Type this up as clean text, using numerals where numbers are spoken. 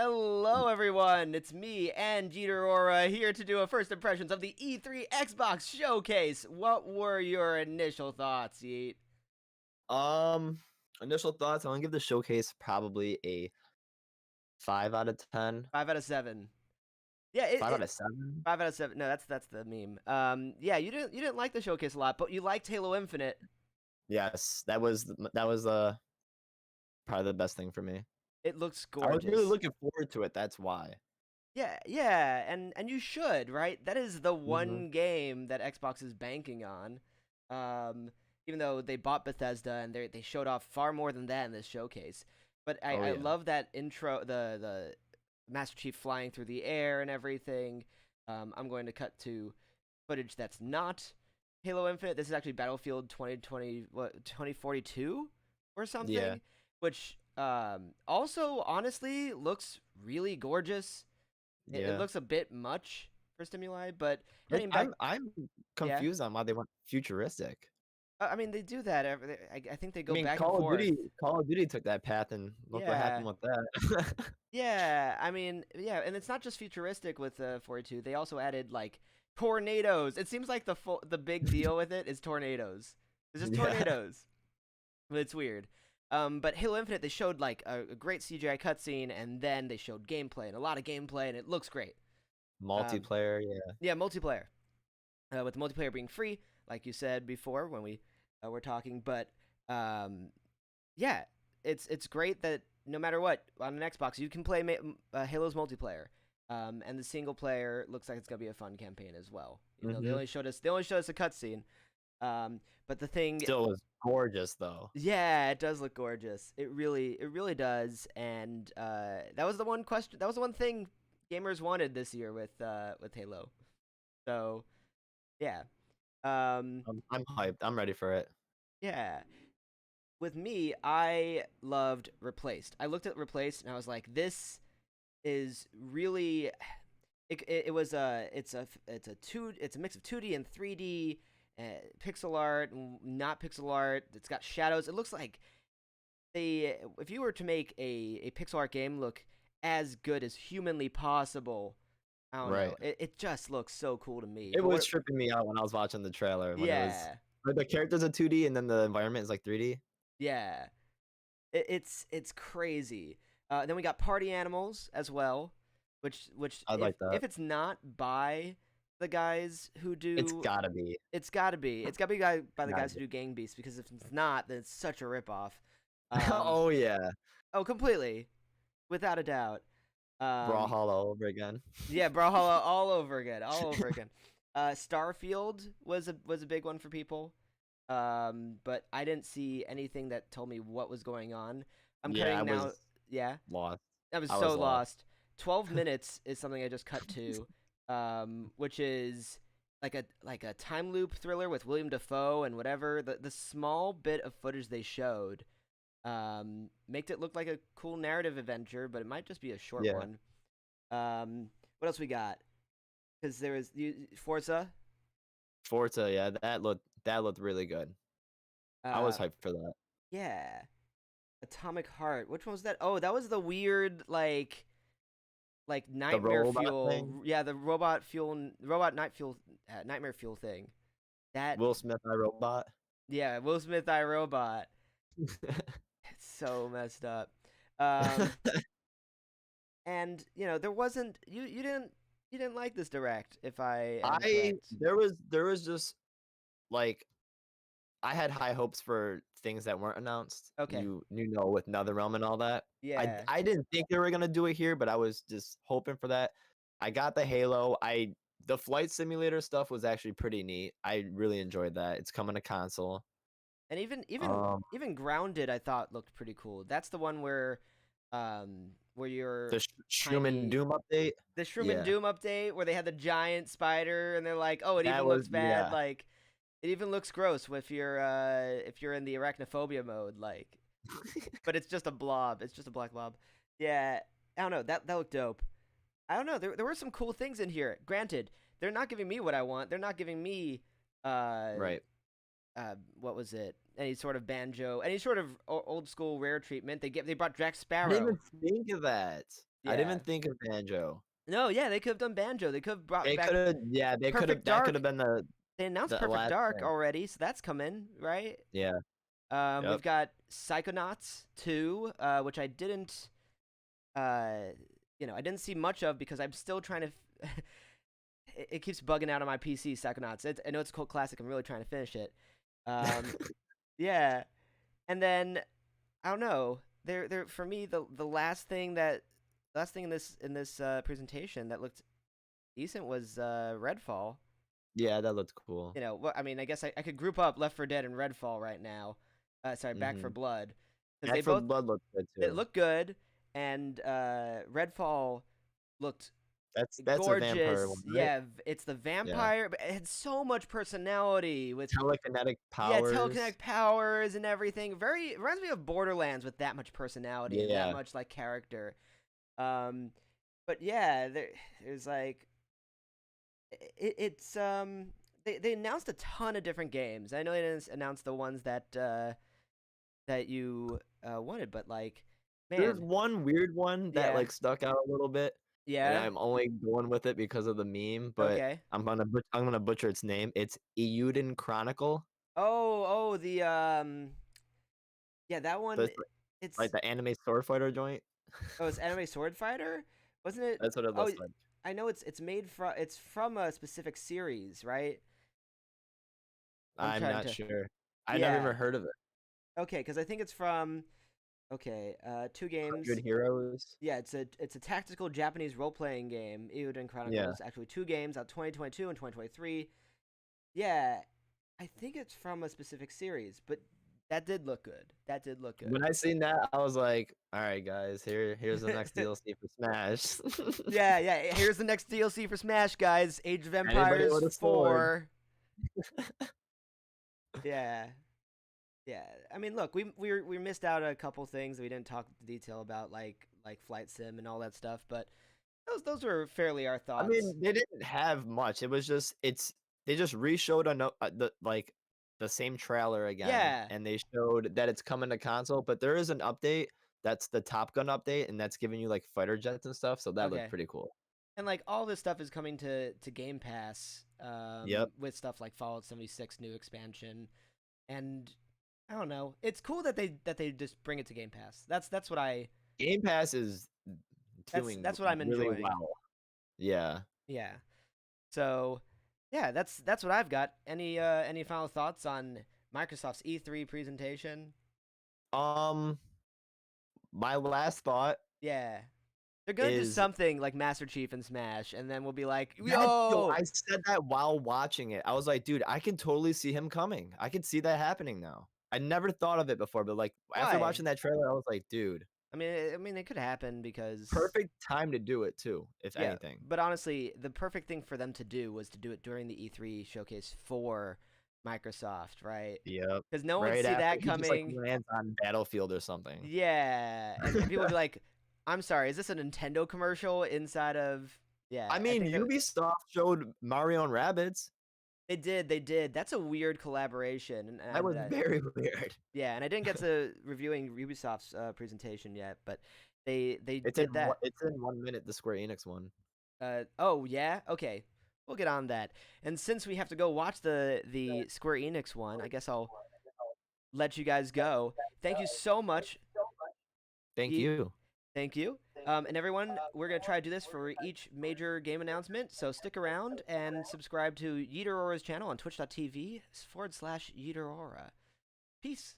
Hello, everyone. It's me and Yeeterora here to do a first impressions of the E3 Xbox Showcase. What were your initial thoughts, Yeet? Um, Initial thoughts. I'm gonna give the showcase probably a 5 out of 10. 5 out of 7. Yeah, 5 out of 7. 5 out of 7. No, that's the meme. Yeah, you didn't like the showcase a lot, but you liked Halo Infinite. Yes, that was probably the best thing for me. It looks I was really gorgeous. looking forward to it. That's why. Yeah, and you should, right? That is the hmm one game that Xbox is banking on. Um, Even though they bought Bethesda and they showed off far more than that in this showcase. But Oh I yeah. love that intro, the Master Chief flying through the air and everything. I'm going to cut to footage that's not Halo Infinite. This is actually Battlefield 2020, what, 2042 or Yeah. something, which also honestly looks really gorgeous. It Yeah. looks a bit much for stimuli, but Like, heading back, I'm yeah. confused on why they went futuristic. I mean, they do that. I think they I go mean, back and forth. Call of Duty took that path, and look what Yeah, happened with that. yeah. I mean, yeah, and it's not just futuristic with 42. They also added like tornadoes. It seems like the big deal with it is tornadoes. It's just Yeah. tornadoes. But it's weird. But Halo Infinite, they showed like a great CGI cutscene, and then they showed gameplay and a lot of gameplay, and it looks great. Um, Multiplayer. Yeah. yeah, multiplayer. With the multiplayer being free, like you said before when we were talking. But um, yeah, it's great that no matter what on an Xbox you can play Halo's multiplayer, and the single player looks like it's gonna be a fun campaign as well. Even though hmm they only showed us a cutscene, but the thing, Still was gorgeous though. yeah, it does look gorgeous. It really does. And that was the one question. That was the one thing gamers wanted this year with Halo. So yeah. Um, I'm hyped. I'm ready for it. yeah. With me, I loved Replaced. I looked at Replaced and I was like, this is really. It was it's a mix of 2D and 3D, pixel art, not pixel art. It's got shadows. It looks like if you were to make a pixel art game look as good as humanly possible, I don't know. Right. It just looks so cool to me. It But was tripping me out when I was watching the trailer when it was yeah, like the characters are 2D and then the environment is like 3D. yeah. It's crazy. Then we got Party Animals as well, which I like that. if it's not by the guys who It's do, gotta be. it's gotta be by the Gotta guys be. who do Gang Beasts, because if it's not, then it's such a ripoff. Um, Oh yeah. oh, completely, without a doubt. Um, Brawlhalla all over again. yeah, Brawlhalla all over again, all over again. Starfield was a big one for people. But I didn't see anything that told me what was going on. I'm Yeah, I cutting was now. Yeah, lost. I was I so was lost. lost. 12 minutes is something I just cut to, which is like a time loop thriller with William Dafoe and whatever. The small bit of footage they showed made it look like a cool narrative adventure, but it might just be a short Yeah. one. What else we got? Because there was Forza. Forza, yeah, that looked really good. I was Uh, hyped for that. yeah. Atomic Heart. Which one was that? Oh, that was the weird like The nightmare robot fuel. thing. Yeah, the robot nightmare fuel thing. That Will Smith iRobot. yeah, Will Smith iRobot. It's so messed up. Um, and there wasn't you didn't like this direct, if I am correct. There was just like I had high hopes for things that weren't announced. Okay. With NetherRealm and all that. Yeah. I didn't think they were gonna do it here, but I was just hoping for that. I got the Halo. The flight simulator stuff was actually pretty neat. I really enjoyed that. It's coming to console. And Um, even Grounded I thought looked pretty cool. That's the one where you're the Schumann tiny. Doom update. The Shroom and Yeah, Doom update where they had the giant spider and they're like, oh, it that even was looks bad. Like, it even looks gross if you're in the arachnophobia mode. Like, but it's just a blob. It's just a black blob. Yeah, I don't know. That looked dope. I don't know. There were some cool things in here. Granted, they're not giving me what I want. They're not giving me uh right. what was it? Any sort of banjo, any sort of old school rare treatment. They brought Jack I didn't Sparrow. even think of that. I didn't Yeah. even think of Banjo. No, yeah, they could have done Banjo. They could have brought They back could have, yeah, they could have. Perfect That could have Dark. been They announced the Perfect last Dark thing. already, so that's coming, right? Yeah. We've Yep. got Psychonauts 2, which I didn't, uh, I didn't see much of because I'm still trying to. It keeps bugging out on my PC. Psychonauts. I know it's a cult classic. I'm really trying to finish it. Um, yeah, and then I don't know. There for me the last thing in this presentation that looked decent was Redfall. Yeah, that looked cool. I mean, I guess I could group up Left 4 Dead and Redfall right now. Sorry, Back for Mhm. Blood, because they Back for both Blood looked good they too. look good, and Redfall looked That's a vampire gorgeous. one, right? Yeah, it's the Yeah. vampire, but it had so much personality with Telekinetic yeah, powers. telekinetic powers and everything. Very reminds me of Borderlands with that much personality and that Yeah. much like character. Um, but yeah, there's like it's they announced a ton of different games. I know they didn't announce the ones that you wanted, but like, There's man, one weird one that yeah, like stuck out a little bit, and yeah, I'm only going with it because of the meme, but okay. I'm gonna butcher its name. It's Euden Chronicle. Oh, the yeah, that one. That's like It's the anime sword fighter joint. it's Anime Sword Fighter, wasn't it? That's what it Oh, looks like. I know it's from a specific series, right? I'm I'm trying not to sure. I never yeah. even heard of it. Okay, because I think it's from okay, two games. 100 Heroes. Yeah, it's a tactical Japanese role playing game. Eiyuden Yeah. Chronicles. Actually, two games out 2022 and 2023. Yeah, I think it's from a specific series, but that did look good. That did look good. When I seen that, I was like, "All right, guys, here's the next DLC for Smash." Yeah, yeah. Here's the next DLC for Smash, guys. Age of Anybody Empires with a sword. 4. Yeah, yeah. I mean, look, we missed out on a couple things that we didn't talk in detail about, like flight sim and all that stuff. But those were fairly our I thoughts. mean, they didn't have much. It was just they just re-showed the same trailer again, Yeah. and they showed that it's coming to console. But there is an update that's the Top Gun update, and that's giving you like fighter jets and stuff. So that looked Okay. pretty cool. And like all this stuff is coming to Game Pass, Yep. with stuff like Fallout 76 new expansion, and I don't know. It's cool that they just bring it to Game Pass. That's what I Game Pass is doing that's what I'm really enjoying. well. Yeah. Yeah. So, yeah, that's what I've got. Any final thoughts on Microsoft's E3 presentation? Um, my last thought Yeah. They're gonna do is something like Master Chief and Smash, and then we'll be like, I "Yo, said that while watching it. I was like, dude, I can totally see him coming. I can see that happening now. I never thought of it before, but like after why?" watching that trailer, I was like, dude, I mean, it could happen because perfect time to do it too, if yeah. anything. But honestly, the perfect thing for them to do was to do it during the E3 showcase for Microsoft, right? Yep. Because no one Right see after that he just like coming. lands on Battlefield or something. Yeah, and people would be like, "I'm sorry, is this a Nintendo commercial inside of?" Yeah, I I mean, think that Ubisoft showed Mario and Rabbids. they did. They did. That's a weird collaboration, That was very weird. yeah, and I didn't get to reviewing Ubisoft's presentation yet, but they did that. It's in 1 minute, the Square Enix one. Oh yeah, okay, we'll get on that. And since we have to go watch the Square Enix one, I guess I'll let you guys go. Thank you so much, Thank Yeet. you. Thank you. And everyone, we're going to try to do this for each major game announcement, so stick around and subscribe to Yeeterora's channel on twitch.tv/Yeeterora. Peace.